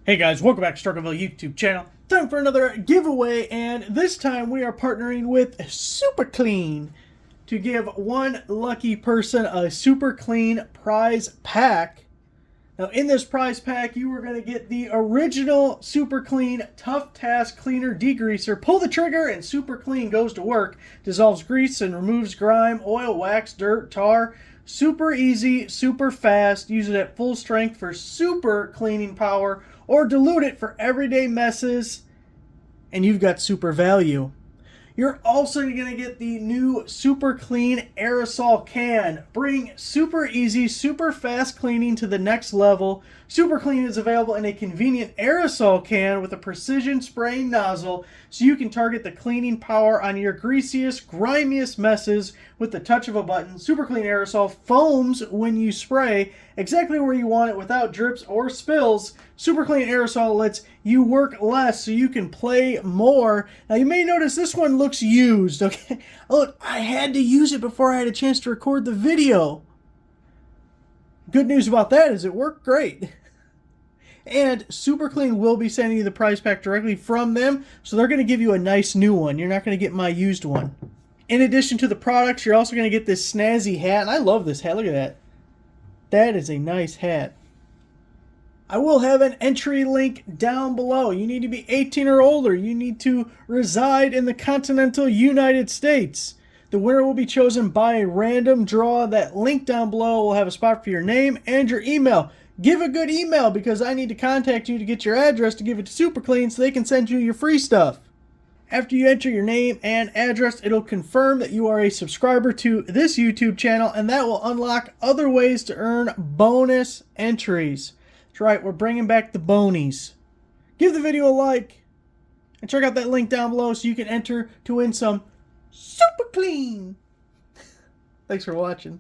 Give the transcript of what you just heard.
Hey guys, welcome back to Rockford YouTube channel. Time for another giveaway, and this time we are partnering with Super Clean to give one lucky person a Super Clean prize pack. Now in this prize pack, you are going to get the original Super Clean Tough Task Cleaner Degreaser. Pull the trigger and Super Clean goes to work. Dissolves grease and removes grime, oil, wax, dirt, tar. Super easy, super fast. Use it at full strength for super cleaning power, or dilute it for everyday messes, and you've got super value. You're also going to get the new Super Clean aerosol can. Bring super easy, super fast cleaning to the next level. Super Clean is available in a convenient aerosol can with a precision spraying nozzle, so you can target the cleaning power on your greasiest, grimiest messes with the touch of a button. Super Clean aerosol foams when you spray exactly where you want it without drips or spills. Super Clean aerosol lets you work less so you can play more. Now you may notice this one looks used, okay? Look, I had to use it before I had a chance to record the video. Good news about that is it worked great. And Super Clean will be sending you the prize pack directly from them, so they're going to give you a nice new one. You're not going to get my used one. In addition to the products, you're also going to get this snazzy hat, and I love this hat. Look at that. That is a nice hat. I will have an entry link down below. You need to be 18 or older. You need to reside in the continental United States. The winner will be chosen by a random draw. That link down below will have a spot for your name and your email. Give a good email because I need to contact you to get your address to give it to Super Clean so they can send you your free stuff. After you enter your name and address, it'll confirm that you are a subscriber to this YouTube channel, and that will unlock other ways to earn bonus entries. That's right, we're bringing back the bonies. Give the video a like, and check out that link down below so you can enter to win some Super Clean. Thanks for watching.